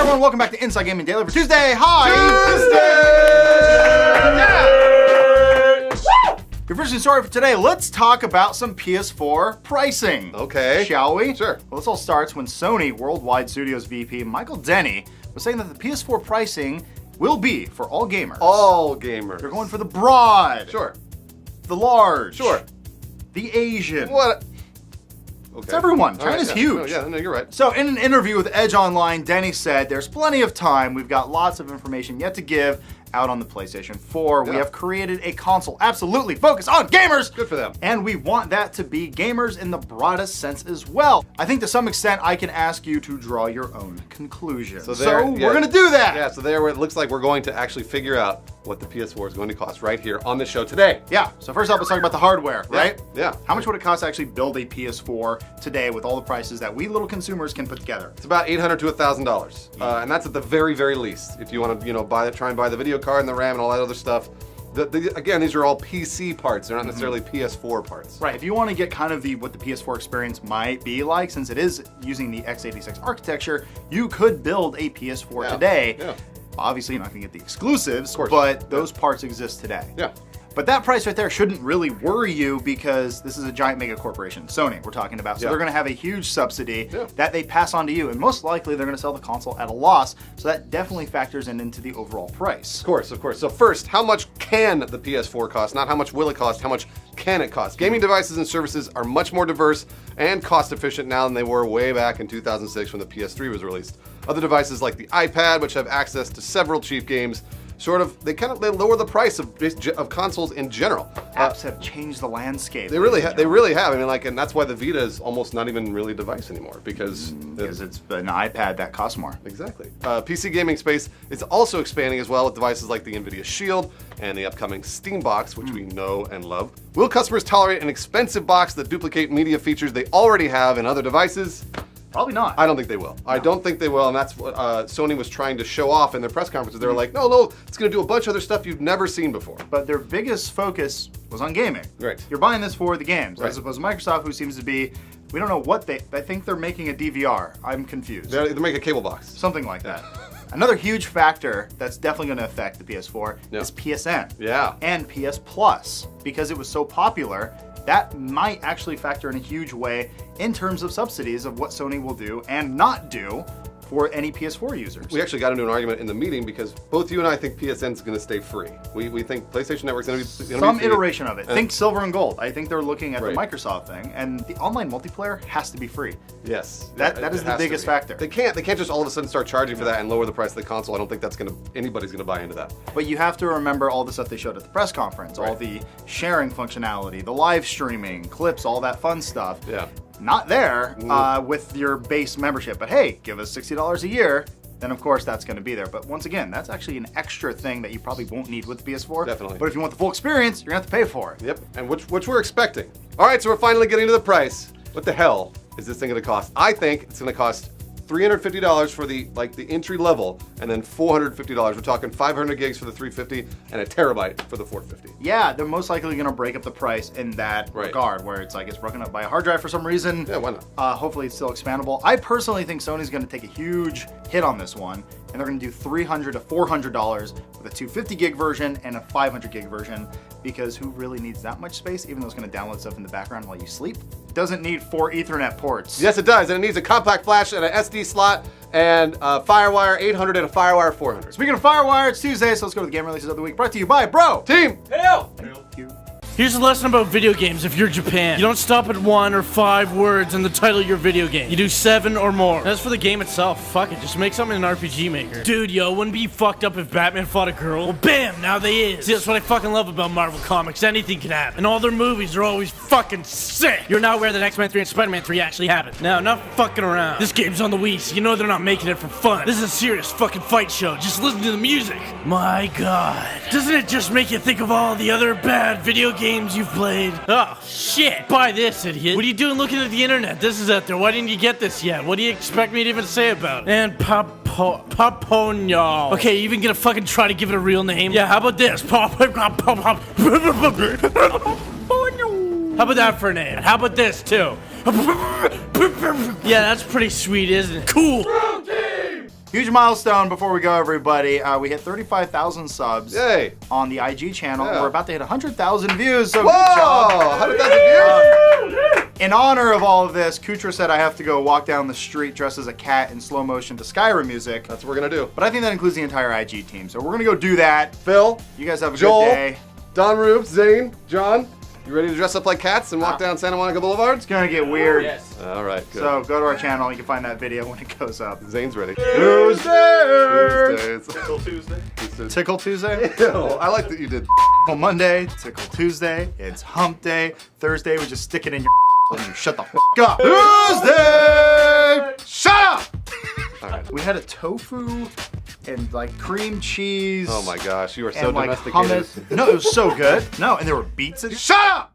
everyone, welcome back to Inside Gaming Daily for Tuesday. Hi! Tuesday! Your first news story for today, let's talk about some PS4 pricing. Okay. Shall we? Sure. Well, this all starts when Sony Worldwide Studios VP Michael Denny was saying that the PS4 pricing will be for all gamers. All gamers. They're going for the broad. Sure. The large. Sure. The Asian. What? Okay. It's everyone. China's huge. No, you're right. So in an interview with Edge Online, Denny said, there's plenty of time. We've got lots of information yet to give out on the PlayStation 4. Yeah. We have created a console absolutely focused on gamers. Good for them. And we want that to be gamers in the broadest sense as well. I think to some extent I can ask you to draw your own conclusion. So we're going to do that. Yeah, so there it looks like we're going to actually figure out what the PS4 is going to cost right here on the show today. Yeah, so first up, let's talk about the hardware, right? Yeah. How much would it cost to actually build a PS4 today with all the prices that we little consumers can put together? It's about $800 to $1,000, and that's at the very, very least. If you want to, try and buy the video card and the RAM and all that other stuff. Again, these are all PC parts. They're not necessarily PS4 parts. Right. If you want to get kind of what the PS4 experience might be like, since it is using the x86 architecture, you could build a PS4 today. Yeah. Obviously, you're not going to get the exclusives, but those parts exist today. Yeah. But that price right there shouldn't really worry you because this is a giant mega corporation, Sony, we're talking about. So they're going to have a huge subsidy that they pass on to you. And most likely, they're going to sell the console at a loss. So that definitely factors into the overall price. Of course. So first, how much can the PS4 cost? Not how much will it cost, how much can it cost? Gaming devices and services are much more diverse and cost efficient now than they were way back in 2006 when the PS3 was released. Other devices like the iPad, which have access to several cheap games, they lower the price of consoles in general. Apps have changed the landscape. They really have. I mean, and that's why the Vita is almost not even really a device anymore because it's an iPad that costs more. Exactly. PC gaming space is also expanding as well with devices like the Nvidia Shield and the upcoming Steam Box, which we know and love. Will customers tolerate an expensive box that duplicate media features they already have in other devices? Probably not. I don't think they will. No. I don't think they will, and that's what Sony was trying to show off in their press conferences. They were like, no, it's going to do a bunch of other stuff you've never seen before. But their biggest focus was on gaming. Right. You're buying this for the games, as opposed to Microsoft, who seems to be, we don't know what I think they're making a DVR. I'm confused. They're making a cable box. Something like that. Another huge factor that's definitely going to affect the PS4 is PSN. Yeah. And PS Plus, because it was so popular. That might actually factor in a huge way in terms of subsidies of what Sony will do and not do for any PS4 users. We actually got into an argument in the meeting because both you and I think PSN is going to stay free. We think PlayStation Network's going to be some iteration of it. Think silver and gold. I think they're looking at the Microsoft thing, and the online multiplayer has to be free. Yes, that is the biggest factor. They can't just all of a sudden start charging for that and lower the price of the console. I don't think anybody's going to buy into that. But you have to remember all the stuff they showed at the press conference, all the sharing functionality, the live streaming, clips, all that fun stuff. Yeah. Not there with your base membership, but hey, give us $60 a year, then of course that's going to be there. But once again, that's actually an extra thing that you probably won't need with the PS4. Definitely. But if you want the full experience, you're going to have to pay for it. Yep, and which we're expecting. All right, so we're finally getting to the price. What the hell is this thing going to cost? I think it's going to cost $350 for the entry level, and then $450. We're talking 500 gigs for the 350 and a terabyte for the 450. Yeah, they're most likely going to break up the price in that regard, where it's broken up by a hard drive for some reason. Yeah, why not? Hopefully it's still expandable. I personally think Sony's going to take a huge hit on this one, and they're going to do $300 to $400 with a 250 gig version and a 500 gig version, because who really needs that much space, even though it's going to download stuff in the background while you sleep? It doesn't need 4 Ethernet ports. Yes, it does, and it needs a compact flash and an SD slot and a FireWire 800 and a FireWire 400. Speaking of FireWire, it's Tuesday, so let's go to the game releases of the week. Brought to you by Bro Team. Hail! Thank you. Here's a lesson about video games if you're Japan. You don't stop at 1 or 5 words in the title of your video game. You do 7 or more. As for the game itself, fuck it, just make something in an RPG Maker. Dude, wouldn't be fucked up if Batman fought a girl? Well, bam, now they is. See, that's what I fucking love about Marvel Comics. Anything can happen. And all their movies are always fucking sick. You're not aware that X-Men 3 and Spider-Man 3 actually happened. Now, not fucking around. This game's on the Wii, so you know they're not making it for fun. This is a serious fucking fight show. Just listen to the music. My god. Doesn't it just make you think of all the other bad video games you've played? Oh, shit. Buy this, idiot. What are you doing looking at the internet? This is out there. Why didn't you get this yet? What do you expect me to even say about it? And Paponyo. Okay, you even gonna fucking try to give it a real name? Yeah, how about this? How about that for a name? How about this, too? Yeah, that's pretty sweet, isn't it? Cool. Huge milestone before we go, everybody. We hit 35,000 subs Yay! on the IG channel. Yeah. We're about to hit 100,000 views, so Whoa! good job. 100,000 views? In honor of all of this, Kutra said I have to go walk down the street dressed as a cat in slow motion to Skyrim music. That's what we're gonna do. But I think that includes the entire IG team, so we're gonna go do that. Phil, You guys have a Joel, good day. Don Rube, Zane, John, you ready to dress up like cats and walk down Santa Monica Boulevard? It's gonna get weird. Yes. All right, good. So go to our channel. You can find that video when it goes up. Zane's ready. Tuesday. Tuesday. Tickle Tuesday. Ew, I like that you did. On Monday, Tickle Tuesday. It's Hump Day. Thursday, we just stick it in your and you shut the up. Tuesday. Shut up! All right. We had a tofu and like cream cheese. Oh my gosh, you are so and like domesticated. hummus. No, it was so good. No, and there were beets in. Shut up!